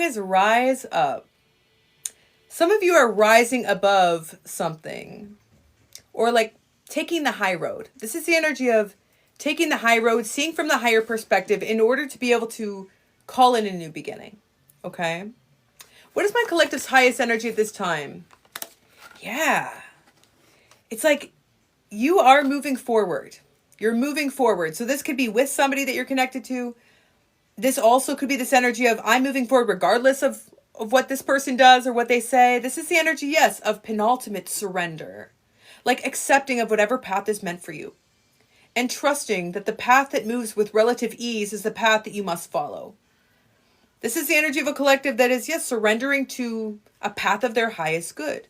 as rise up. Some of you are rising above something, or like taking the high road. This is the energy of taking the high road, seeing from the higher perspective in order to be able to call in a new beginning. Okay? What is my collective's highest energy at this time? Yeah. It's like you are moving forward. You're moving forward. So this could be with somebody that you're connected to. This also could be this energy of I'm moving forward regardless of what this person does or what they say. This is the energy, yes, of penultimate surrender. Like accepting of whatever path is meant for you. And trusting that the path that moves with relative ease is the path that you must follow. This is the energy of a collective that is, yes, surrendering to a path of their highest good.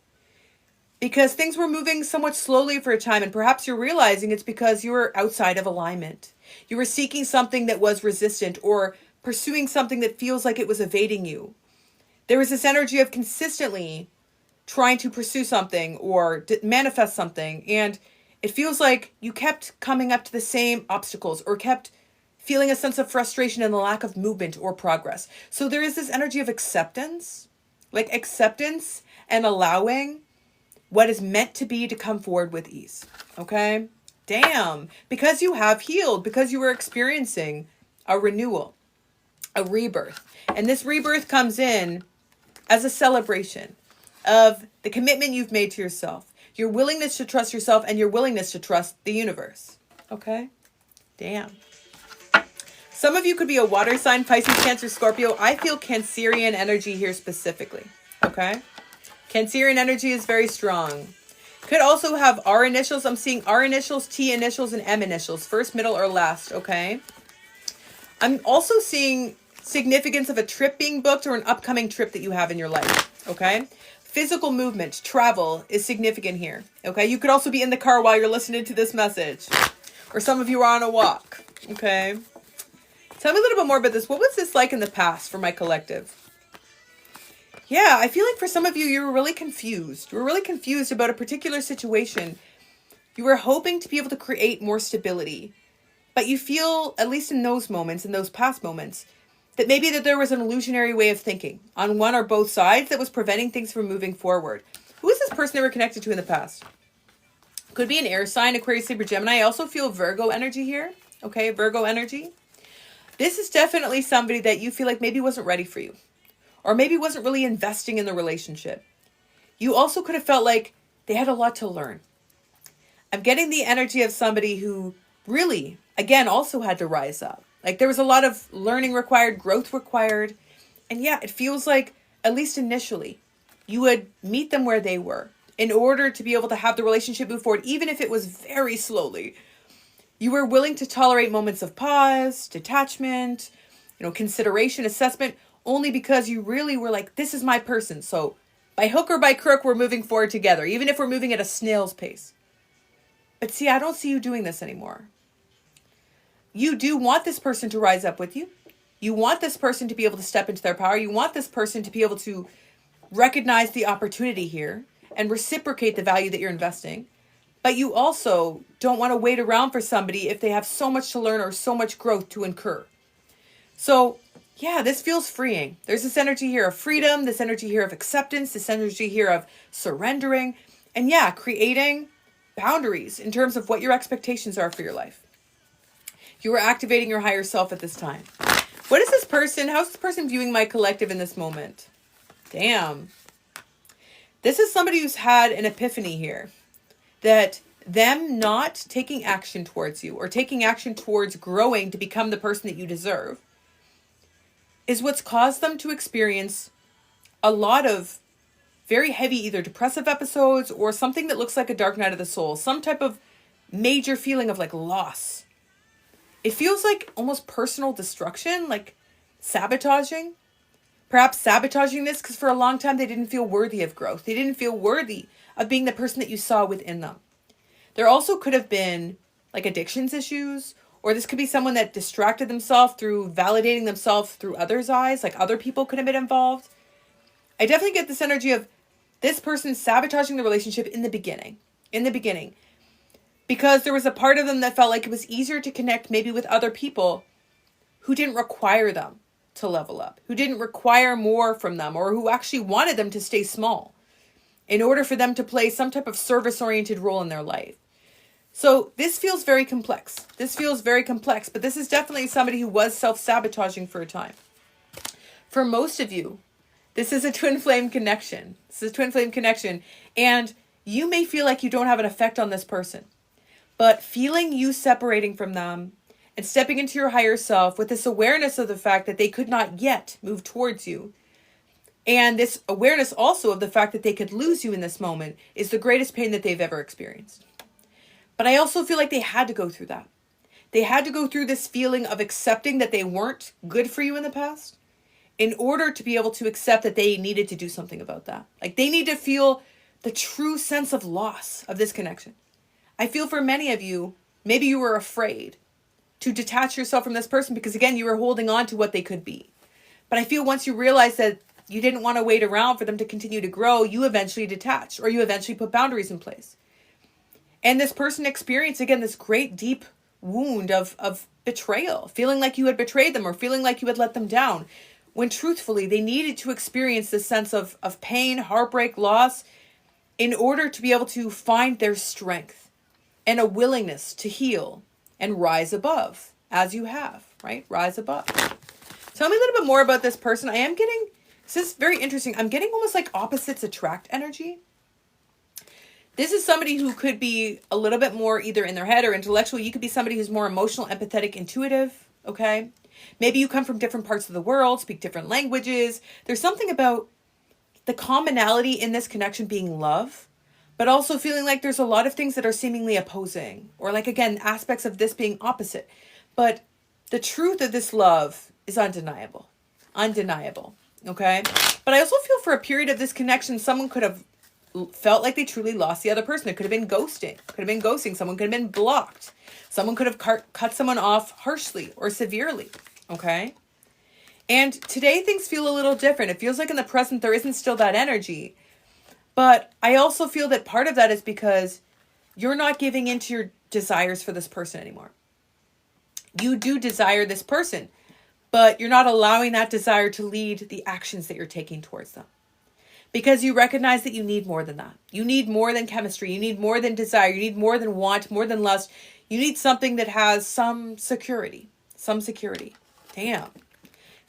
Because things were moving somewhat slowly for a time, and perhaps you're realizing it's because you were outside of alignment. You were seeking something that was resistant or pursuing something that feels like it was evading you. There was this energy of consistently trying to pursue something or manifest something, and it feels like you kept coming up to the same obstacles or kept feeling a sense of frustration and the lack of movement or progress. So there is this energy of acceptance, like acceptance and allowing what is meant to be to come forward with ease. Okay? Damn. Because you have healed, because you were experiencing a renewal, a rebirth. And this rebirth comes in as a celebration of the commitment you've made to yourself, your willingness to trust yourself, and your willingness to trust the universe. Okay? Damn. Some of you could be a water sign, Pisces, Cancer, Scorpio. I feel Cancerian energy here specifically. Okay? Cancerian energy is very strong. Could also have R initials. I'm seeing R initials, T initials, and M initials. First, middle, or last. Okay? I'm also seeing significance of a trip being booked or an upcoming trip that you have in your life. Okay? Physical movement, travel is significant here. Okay? You could also be in the car while you're listening to this message. Or some of you are on a walk. Okay? Tell me a little bit more about this. What was this like in the past for my collective? Yeah, I feel like for some of you, you were really confused. You were really confused about a particular situation. You were hoping to be able to create more stability. But you feel, at least in those moments, in those past moments, that maybe that there was an illusionary way of thinking on one or both sides that was preventing things from moving forward. Who is this person they were connected to in the past? Could be an air sign, Aquarius, Libra, Gemini. I also feel Virgo energy here. Okay, Virgo energy. This is definitely somebody that you feel like maybe wasn't ready for you. Or maybe wasn't really investing in the relationship. You also could have felt like they had a lot to learn. I'm getting the energy of somebody who really, again, also had to rise up. Like there was a lot of learning required, growth required. And yeah, it feels like, at least initially, you would meet them where they were in order to be able to have the relationship move forward, even if it was very slowly. You were willing to tolerate moments of pause, detachment, consideration, assessment, only because you really were like, this is my person. So by hook or by crook, we're moving forward together, even if we're moving at a snail's pace. But see, I don't see you doing this anymore. You do want this person to rise up with you. You want this person to be able to step into their power. You want this person to be able to recognize the opportunity here and reciprocate the value that you're investing. But you also don't want to wait around for somebody if they have so much to learn or so much growth to incur. So yeah, this feels freeing. There's this energy here of freedom, this energy here of acceptance, this energy here of surrendering, and yeah, creating boundaries in terms of what your expectations are for your life. You are activating your higher self at this time. What is this person? How's this person viewing my collective in this moment? Damn. This is somebody who's had an epiphany here. That them not taking action towards you or taking action towards growing to become the person that you deserve is what's caused them to experience a lot of very heavy either depressive episodes or something that looks like a dark night of the soul, some type of major feeling of like loss. It feels like almost personal destruction, like sabotaging. Perhaps sabotaging this because for a long time they didn't feel worthy of growth. They didn't feel worthy of being the person that you saw within them. There also could have been like addictions issues, or this could be someone that distracted themselves through validating themselves through others' eyes, like other people could have been involved. I definitely get this energy of this person sabotaging the relationship in the beginning, because there was a part of them that felt like it was easier to connect maybe with other people who didn't require them to level up, who didn't require more from them, or who actually wanted them to stay small in order for them to play some type of service-oriented role in their life. So this feels very complex. This feels very complex, but this is definitely somebody who was self-sabotaging for a time. For most of you, this is a twin flame connection. This is a twin flame connection. And you may feel like you don't have an effect on this person, but feeling you separating from them and stepping into your higher self with this awareness of the fact that they could not yet move towards you, and this awareness also of the fact that they could lose you in this moment, is the greatest pain that they've ever experienced. But I also feel like they had to go through that. They had to go through this feeling of accepting that they weren't good for you in the past in order to be able to accept that they needed to do something about that. Like, they need to feel the true sense of loss of this connection. I feel for many of you, maybe you were afraid to detach yourself from this person because, again, you were holding on to what they could be. But I feel once you realize that you didn't want to wait around for them to continue to grow, you eventually detached, or you eventually put boundaries in place. And this person experienced, again, this great deep wound of betrayal, feeling like you had betrayed them or feeling like you had let them down, when truthfully they needed to experience this sense of pain, heartbreak, loss, in order to be able to find their strength and a willingness to heal and rise above, as you have, right? Rise above. Tell me a little bit more about this person. I am getting, this is very interesting, I'm getting almost like opposites attract energy. This is somebody who could be a little bit more either in their head or intellectual. You could be somebody who's more emotional, empathetic, intuitive, okay? Maybe you come from different parts of the world, speak different languages. There's something about the commonality in this connection being love, but also feeling like there's a lot of things that are seemingly opposing, or like, again, aspects of this being opposite. But the truth of this love is undeniable. Undeniable, okay? But I also feel for a period of this connection, someone could have felt like they truly lost the other person. It could have been ghosting. Someone could have been blocked. Someone could have cut someone off harshly or severely, okay? And today things feel a little different. It feels like in the present there isn't still that energy. But I also feel that part of that is because you're not giving into your desires for this person anymore. You do desire this person, but you're not allowing that desire to lead the actions that you're taking towards them. Because you recognize that you need more than that. You need more than chemistry. You need more than desire. You need more than want, more than lust. You need something that has some security. Some security. Damn.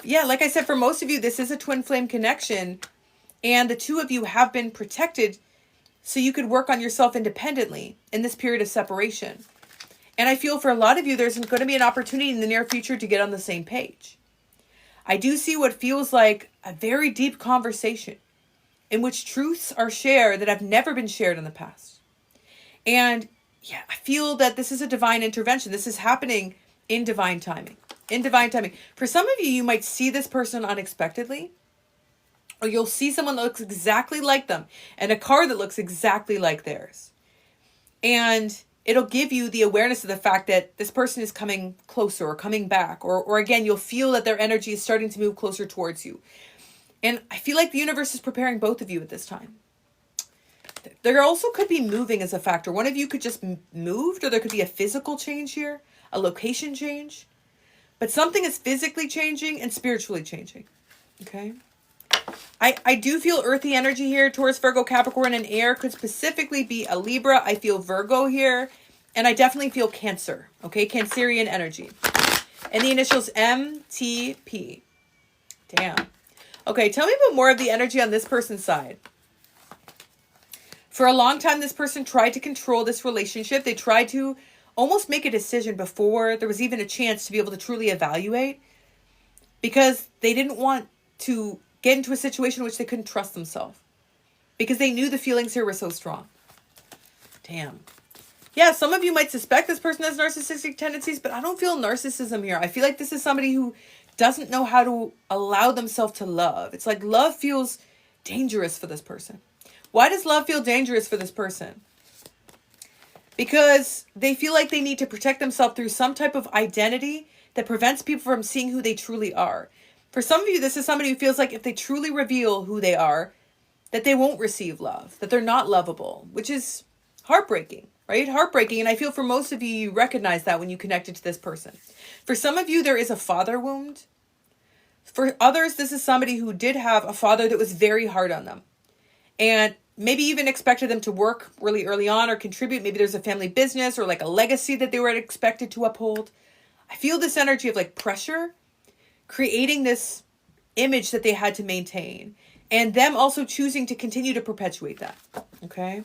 Yeah, like I said, for most of you, this is a twin flame connection. And the two of you have been protected so you could work on yourself independently in this period of separation. And I feel for a lot of you, there's going to be an opportunity in the near future to get on the same page. I do see what feels like a very deep conversation in which truths are shared that have never been shared in the past. And yeah, I feel that this is a divine intervention. This is happening in divine timing. In divine timing. For some of you, you might see this person unexpectedly, or you'll see someone that looks exactly like them and a car that looks exactly like theirs. And it'll give you the awareness of the fact that this person is coming closer or coming back, or again, you'll feel that their energy is starting to move closer towards you. And I feel like the universe is preparing both of you at this time. There also could be moving as a factor. One of you could just move, or there could be a physical change here, a location change. But something is physically changing and spiritually changing. Okay? I do feel earthy energy here. Taurus, Virgo, Capricorn, and air could specifically be a Libra. I feel Virgo here. And I definitely feel Cancer. Okay? Cancerian energy. And the initials MTP. Damn. Okay, tell me about more of the energy on this person's side. For a long time, this person tried to control this relationship. They tried to almost make a decision before there was even a chance to be able to truly evaluate, because they didn't want to get into a situation in which they couldn't trust themselves, because they knew the feelings here were so strong. Damn. Yeah, some of you might suspect this person has narcissistic tendencies, but I don't feel narcissism here. I feel like this is somebody who doesn't know how to allow themselves to love. It's like love feels dangerous for this person. Why does love feel dangerous for this person? Because they feel like they need to protect themselves through some type of identity that prevents people from seeing who they truly are. For some of you, this is somebody who feels like if they truly reveal who they are, that they won't receive love, that they're not lovable, which is heartbreaking, right? Heartbreaking. And I feel for most of you, you recognize that when you connected to this person. For some of you, there is a father wound. For others, this is somebody who did have a father that was very hard on them and maybe even expected them to work really early on or contribute. Maybe there's a family business or like a legacy that they were expected to uphold. I feel this energy of like pressure, creating this image that they had to maintain, and them also choosing to continue to perpetuate that. Okay.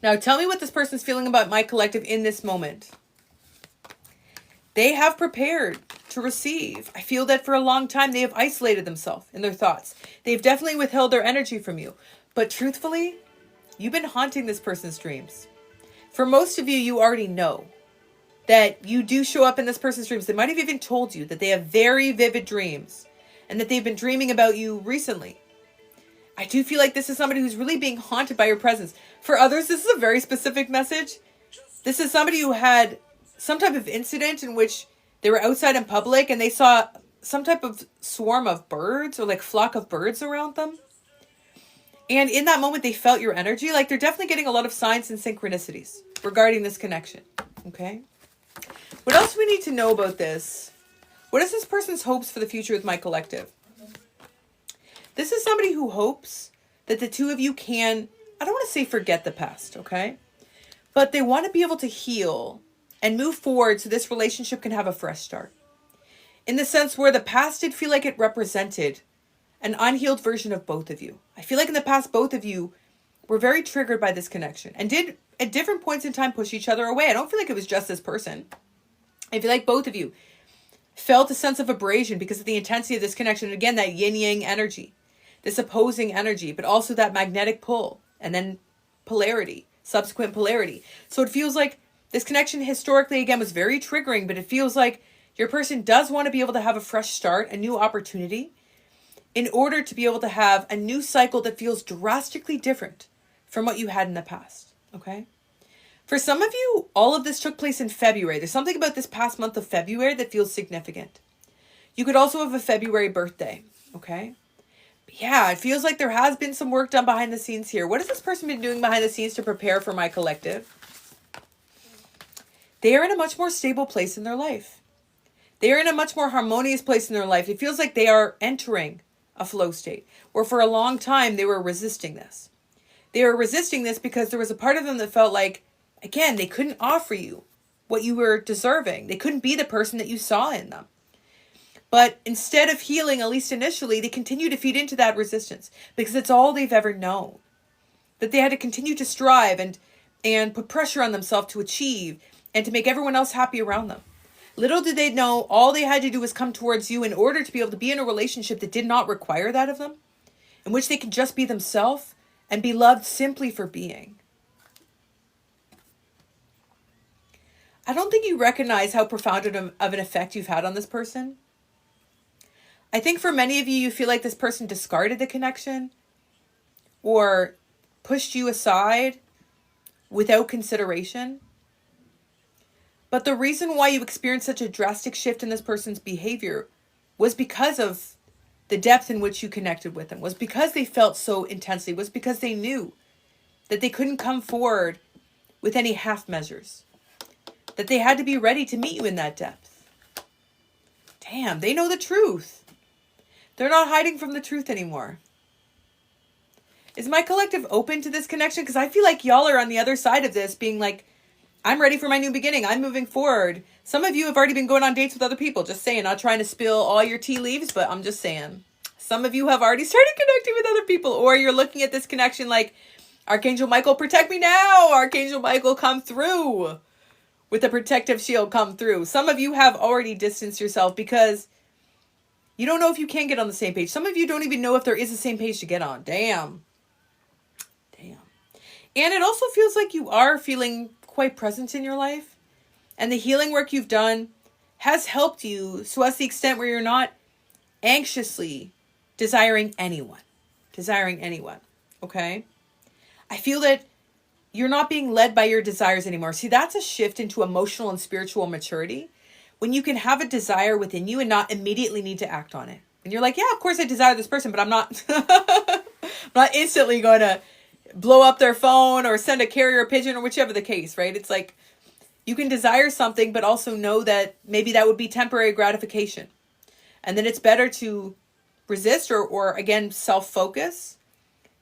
Now tell me what this person's feeling about my collective in this moment. They have prepared to receive. I feel that for a long time they have isolated themselves in their thoughts. They've definitely withheld their energy from you. But truthfully, you've been haunting this person's dreams. For most of you, you already know that you do show up in this person's dreams. They might have even told you that they have very vivid dreams and that they've been dreaming about you recently. I do feel like this is somebody who's really being haunted by your presence. For others, this is a very specific message. This is somebody who had some type of incident in which they were outside in public and they saw some type of swarm of birds or like flock of birds around them. And in that moment, they felt your energy. Like they're definitely getting a lot of signs and synchronicities regarding this connection. Okay. What else do we need to know about this? What is this person's hopes for the future with my collective? This is somebody who hopes that the two of you can, I don't want to say forget the past, okay? But they want to be able to heal and move forward so this relationship can have a fresh start. In the sense where the past did feel like it represented an unhealed version of both of you. I feel like in the past, both of you were very triggered by this connection and did at different points in time push each other away. I don't feel like it was just this person. I feel like both of you felt a sense of abrasion because of the intensity of this connection. And again, that yin yang energy, this opposing energy, but also that magnetic pull and then polarity, subsequent polarity. So it feels like this connection historically, again, was very triggering, but it feels like your person does want to be able to have a fresh start, a new opportunity, in order to be able to have a new cycle that feels drastically different from what you had in the past, okay? For some of you, all of this took place in February. There's something about this past month of February that feels significant. You could also have a February birthday, okay? But yeah, it feels like there has been some work done behind the scenes here. What has this person been doing behind the scenes to prepare for my collective? They are in a much more stable place in their life. They are in a much more harmonious place in their life. It feels like they are entering a flow state, where for a long time they were resisting this. They were resisting this because there was a part of them that felt like, again, they couldn't offer you what you were deserving. They couldn't be the person that you saw in them. But instead of healing, at least initially, they continue to feed into that resistance because it's all they've ever known. That they had to continue to strive and put pressure on themselves to achieve and to make everyone else happy around them. Little did they know, all they had to do was come towards you in order to be able to be in a relationship that did not require that of them, in which they could just be themselves and be loved simply for being. I don't think you recognize how profound of an effect you've had on this person. I think for many of you, you feel like this person discarded the connection or pushed you aside without consideration. But the reason why you experienced such a drastic shift in this person's behavior was because of the depth in which you connected with them, was because they felt so intensely, was because they knew that they couldn't come forward with any half measures, that they had to be ready to meet you in that depth. Damn, they know the truth. They're not hiding from the truth anymore. Is my collective open to this connection? Because I feel like y'all are on the other side of this being like, I'm ready for my new beginning. I'm moving forward. Some of you have already been going on dates with other people. Just saying, not trying to spill all your tea leaves, but I'm just saying. Some of you have already started connecting with other people, or you're looking at this connection like, Archangel Michael, protect me now. Archangel Michael, come through. With a protective shield, come through. Some of you have already distanced yourself because you don't know if you can get on the same page. Some of you don't even know if there is a same page to get on. Damn. And it also feels like you are feeling quite present in your life. And the healing work you've done has helped you so as the extent where you're not anxiously desiring anyone. Okay? I feel that you're not being led by your desires anymore. See, that's a shift into emotional and spiritual maturity. When you can have a desire within you and not immediately need to act on it. And you're like, yeah, of course I desire this person, but I'm not, I'm not instantly going to blow up their phone or send a carrier pigeon or whichever the case, right? It's like you can desire something, but also know that maybe that would be temporary gratification. And then it's better to resist or again, self-focus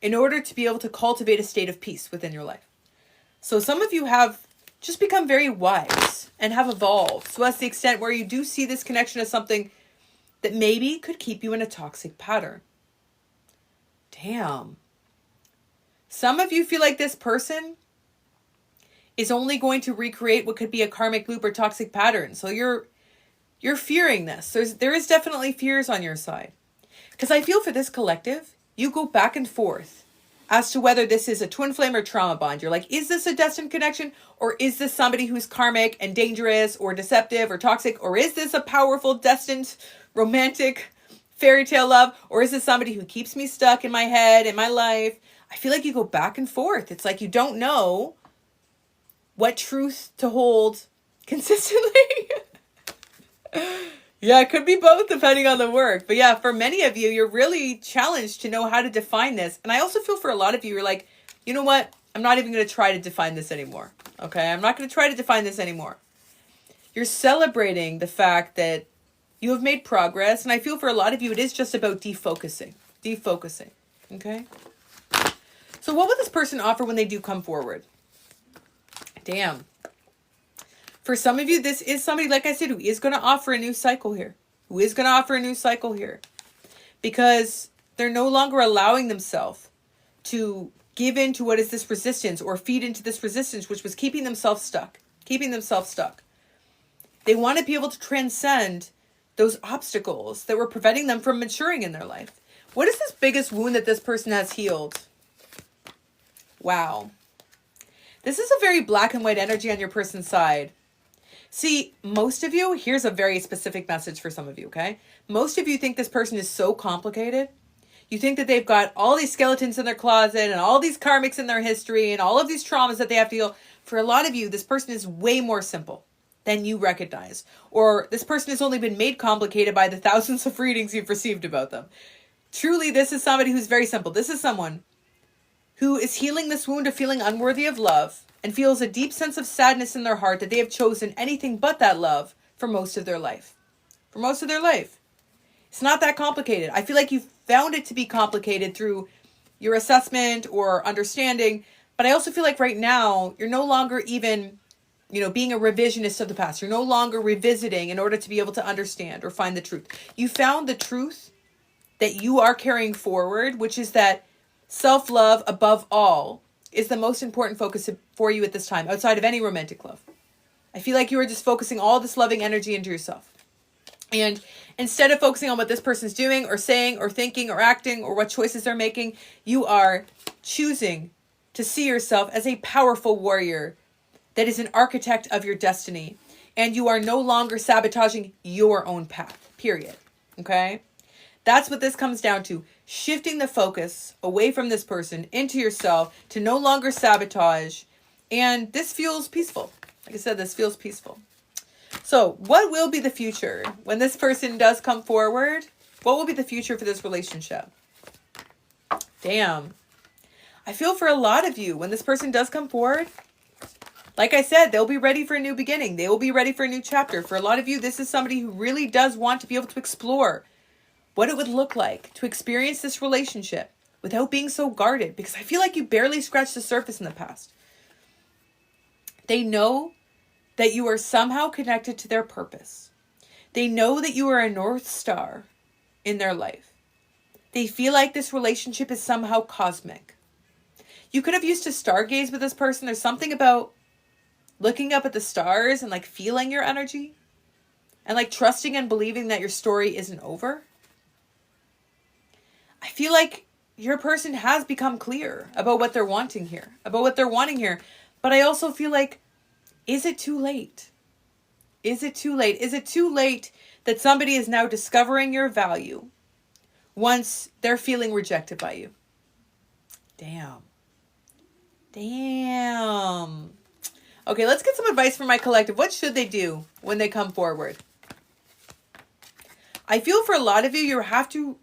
in order to be able to cultivate a state of peace within your life. So some of you have just become very wise and have evolved. So that's the extent where you do see this connection as something that maybe could keep you in a toxic pattern. Damn. Some of you feel like this person is only going to recreate what could be a karmic loop or toxic pattern. So you're fearing this. There is definitely fears on your side. Because I feel for this collective, you go back and forth as to whether this is a twin flame or trauma bond. You're like, is this a destined connection? Or is this somebody who's karmic and dangerous or deceptive or toxic? Or is this a powerful, destined, romantic fairy tale love? Or is this somebody who keeps me stuck in my head, in my life? I feel like you go back and forth. It's like you don't know what truth to hold consistently. Yeah, it could be both depending on the work. But yeah, for many of you, you're really challenged to know how to define this. And I also feel for a lot of you, you're like, you know what? I'm not even going to try to define this anymore. Okay, I'm not going to try to define this anymore. You're celebrating the fact that you have made progress. And I feel for a lot of you, it is just about defocusing. Defocusing. Okay? So what will this person offer when they do come forward? Damn. For some of you, this is somebody, like I said, who is going to offer a new cycle here. Who is going to offer a new cycle here. Because they're no longer allowing themselves to give in to what is this resistance or feed into this resistance, which was keeping themselves stuck. Keeping themselves stuck. They want to be able to transcend those obstacles that were preventing them from maturing in their life. What is this biggest wound that this person has healed? Wow. This is a very black and white energy on your person's side. See, most of you, here's a very specific message for some of you, okay? Most of you think this person is so complicated. You think that they've got all these skeletons in their closet and all these karmics in their history and all of these traumas that they have to heal. For a lot of you, this person is way more simple than you recognize. Or this person has only been made complicated by the thousands of readings you've received about them. Truly, this is somebody who's very simple. This is someone who is healing this wound of feeling unworthy of love and feels a deep sense of sadness in their heart that they have chosen anything but that love for most of their life. For most of their life. It's not that complicated. I feel like you found it to be complicated through your assessment or understanding, but I also feel like right now, you're no longer even, being a revisionist of the past. You're no longer revisiting in order to be able to understand or find the truth. You found the truth that you are carrying forward, which is that self-love above all is the most important focus for you at this time, outside of any romantic love. I feel like you are just focusing all this loving energy into yourself. And instead of focusing on what this person's doing or saying or thinking or acting or what choices they're making, you are choosing to see yourself as a powerful warrior that is an architect of your destiny. And you are no longer sabotaging your own path, period. Okay? That's what this comes down to. Shifting the focus away from this person into yourself to no longer sabotage. And this feels peaceful. Like I said, this feels peaceful. So what will be the future when this person does come forward? What will be the future for this relationship? Damn. I feel for a lot of you, when this person does come forward, like I said, they'll be ready for a new beginning. They will be ready for a new chapter. For a lot of you, this is somebody who really does want to be able to explore what it would look like to experience this relationship without being so guarded. Because I feel like you barely scratched the surface in the past. They know that you are somehow connected to their purpose. They know that you are a North Star in their life. They feel like this relationship is somehow cosmic. You could have used to stargaze with this person. There's something about looking up at the stars and feeling your energy and trusting and believing that your story isn't over. I feel like your person has become clear about what they're wanting here, But I also feel like, is it too late? Is it too late? Is it too late that somebody is now discovering your value once they're feeling rejected by you? Damn. Okay, let's get some advice from my collective. What should they do when they come forward? I feel for a lot of you, you're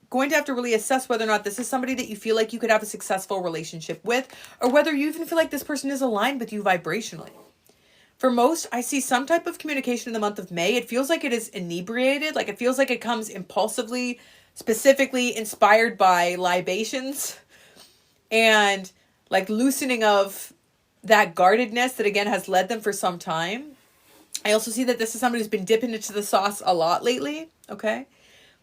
going to have to really assess whether or not this is somebody that you feel like you could have a successful relationship with, or whether you even feel like this person is aligned with you vibrationally. For most, I see some type of communication in the month of May. It feels like it is inebriated. Like it feels like it comes impulsively, specifically inspired by libations and like loosening of that guardedness that again has led them for some time. I also see that this is somebody who's been dipping into the sauce a lot lately. Okay.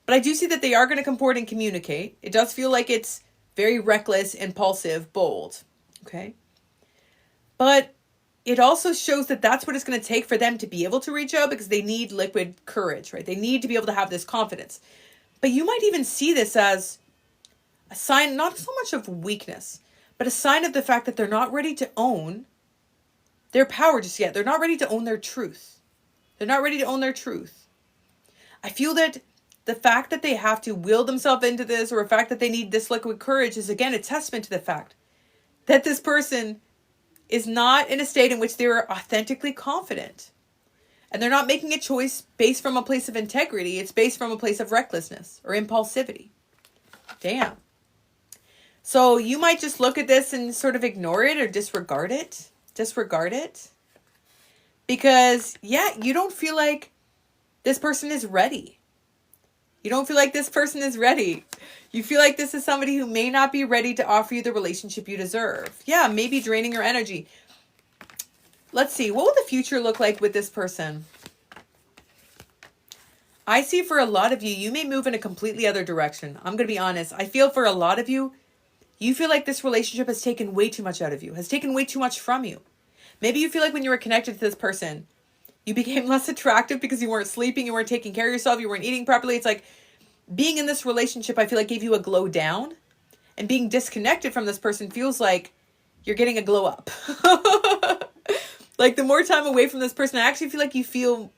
But I do see that they are going to come forward and communicate. It does feel like it's very reckless, impulsive, bold. Okay. But it also shows that that's what it's going to take for them to be able to reach out, because they need liquid courage, right? They need to be able to have this confidence. But you might even see this as a sign, not so much of weakness, but a sign of the fact that they're not ready to own their power just yet. They're not ready to own their truth. They're not ready to own their truth. I feel that the fact that they have to will themselves into this, or the fact that they need this liquid courage, is again a testament to the fact that this person is not in a state in which they're authentically confident. And they're not making a choice based from a place of integrity. It's based from a place of recklessness or impulsivity. Damn. So you might just look at this and sort of ignore it or disregard it. Disregard it. Because, yeah, you don't feel like this person is ready. You don't feel like this person is ready. You feel like this is somebody who may not be ready to offer you the relationship you deserve. Yeah, maybe draining your energy. Let's see. What will the future look like with this person? I see for a lot of you, you may move in a completely other direction. I'm going to be honest. I feel for a lot of you, you feel like this relationship has taken way too much out of you, has taken way too much from you. Maybe you feel like when you were connected to this person, you became less attractive because you weren't sleeping, you weren't taking care of yourself, you weren't eating properly. It's like being in this relationship, I feel like gave you a glow down. And being disconnected from this person feels like you're getting a glow up. Like the more time away from this person, I actually feel like you feel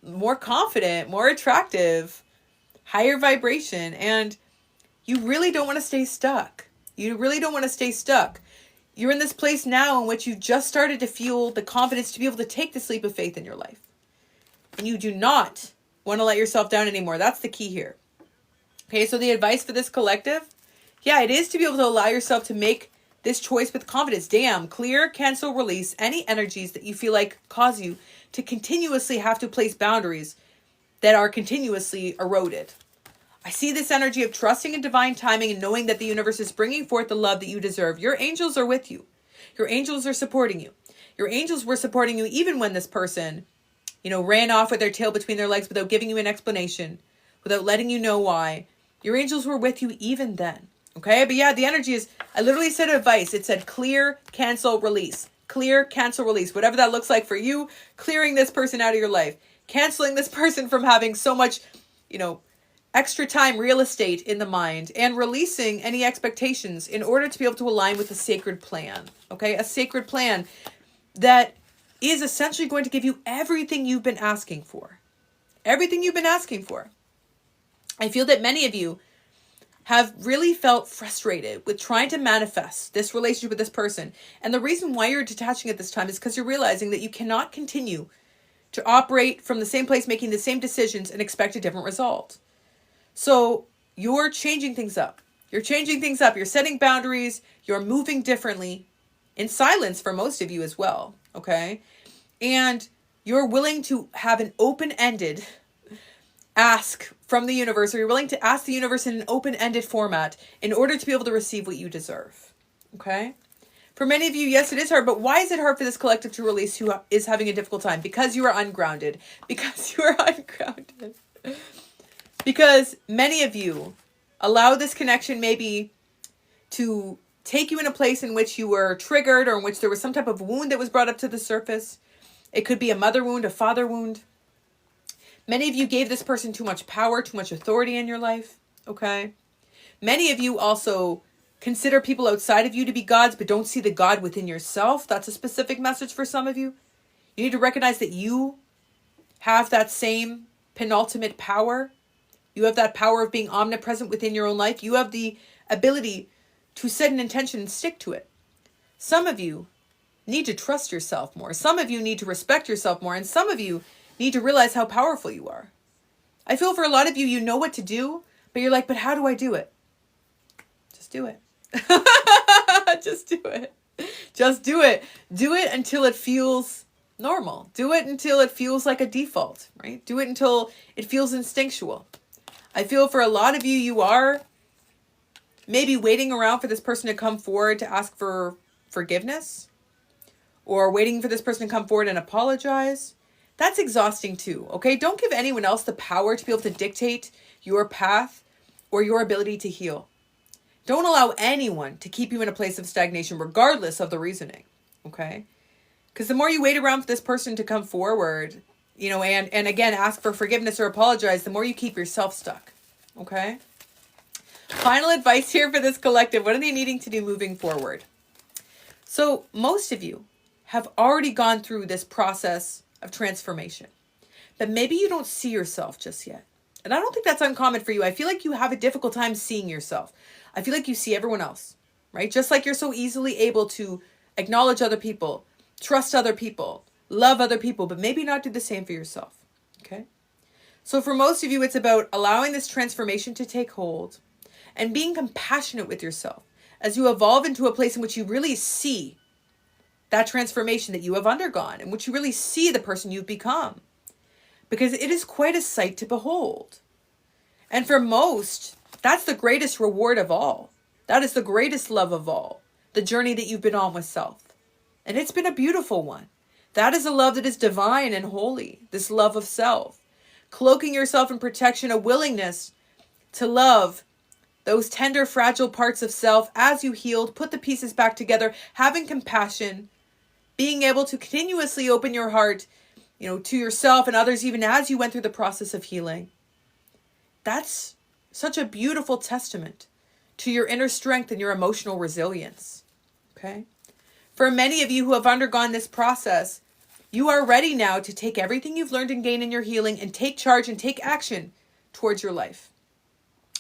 more confident, more attractive, higher vibration. And you really don't want to stay stuck. You really don't want to stay stuck. You're in this place now in which you just started to feel the confidence to be able to take this leap of faith in your life. And you do not want to let yourself down anymore. That's the key here. Okay, so the advice for this collective, yeah, it is to be able to allow yourself to make this choice with confidence. Damn, clear, cancel, release any energies that you feel like cause you to continuously have to place boundaries that are continuously eroded. I see this energy of trusting in divine timing and knowing that the universe is bringing forth the love that you deserve. Your angels are with you. Your angels are supporting you. Your angels were supporting you even when this person, ran off with their tail between their legs without giving you an explanation, without letting you know why. Your angels were with you even then. Okay? But yeah, the energy is, I literally said advice. It said clear, cancel, release. Clear, cancel, release. Whatever that looks like for you, clearing this person out of your life. Canceling this person from having so much, extra time, real estate in the mind, and releasing any expectations in order to be able to align with a sacred plan. Okay? A sacred plan that is essentially going to give you everything you've been asking for. Everything you've been asking for. I feel that many of you have really felt frustrated with trying to manifest this relationship with this person. And the reason why you're detaching at this time is because you're realizing that you cannot continue to operate from the same place, making the same decisions and expect a different result. So you're changing things up. You're changing things up. You're setting boundaries. You're moving differently in silence for most of you as well. Okay. And you're willing to have an open-ended ask from the universe, or you're willing to ask the universe in an open-ended format in order to be able to receive what you deserve. Okay. For many of you, yes, it is hard, but why is it hard for this collective to release who is having a difficult time? Because you are ungrounded. Because you are ungrounded. Because many of you allow this connection maybe to take you in a place in which you were triggered, or in which there was some type of wound that was brought up to the surface. It could be a mother wound, a father wound. Many of you gave this person too much power, too much authority in your life. Okay. Many of you also consider people outside of you to be gods, but don't see the God within yourself. That's a specific message for some of you. You need to recognize that you have that same penultimate power. You have that power of being omnipresent within your own life. You have the ability to set an intention and stick to it. Some of you need to trust yourself more. Some of you need to respect yourself more. And some of you need to realize how powerful you are. I feel for a lot of you, you know what to do, but you're like, but how do I do it? Just do it. Just do it. Just do it. Do it until it feels normal. Do it until it feels like a default, right? Do it until it feels instinctual. I feel for a lot of you, you are maybe waiting around for this person to come forward to ask for forgiveness, or waiting for this person to come forward and apologize. That's exhausting too, okay? Don't give anyone else the power to be able to dictate your path or your ability to heal. Don't allow anyone to keep you in a place of stagnation, regardless of the reasoning, okay? Because the more you wait around for this person to come forward, you know, and again, ask for forgiveness or apologize, the more you keep yourself stuck, okay? Final advice here for this collective. What are they needing to do moving forward? So most of you have already gone through this process of transformation, but maybe you don't see yourself just yet. And I don't think that's uncommon for you. I feel like you have a difficult time seeing yourself. I feel like you see everyone else, right? Just like you're so easily able to acknowledge other people, trust other people, love other people, but maybe not do the same for yourself, okay? So for most of you, it's about allowing this transformation to take hold and being compassionate with yourself as you evolve into a place in which you really see that transformation that you have undergone, in which you really see the person you've become. Because it is quite a sight to behold. And for most, that's the greatest reward of all. That is the greatest love of all. The journey that you've been on with self. And it's been a beautiful one. That is a love that is divine and holy. This love of self. Cloaking yourself in protection, a willingness to love those tender, fragile parts of self as you healed, put the pieces back together, having compassion, being able to continuously open your heart, you know, to yourself and others, even as you went through the process of healing. That's such a beautiful testament to your inner strength and your emotional resilience. Okay? For many of you who have undergone this process, you are ready now to take everything you've learned and gained in your healing and take charge and take action towards your life.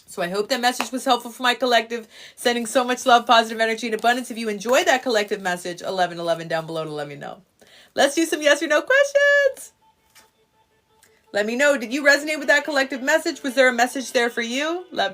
So I hope that message was helpful for my collective, sending so much love, positive energy, and abundance. If you enjoyed that collective message, 1111 down below to let me know. Let's do some yes or no questions. Let me know, did you resonate with that collective message? Was there a message there for you? Let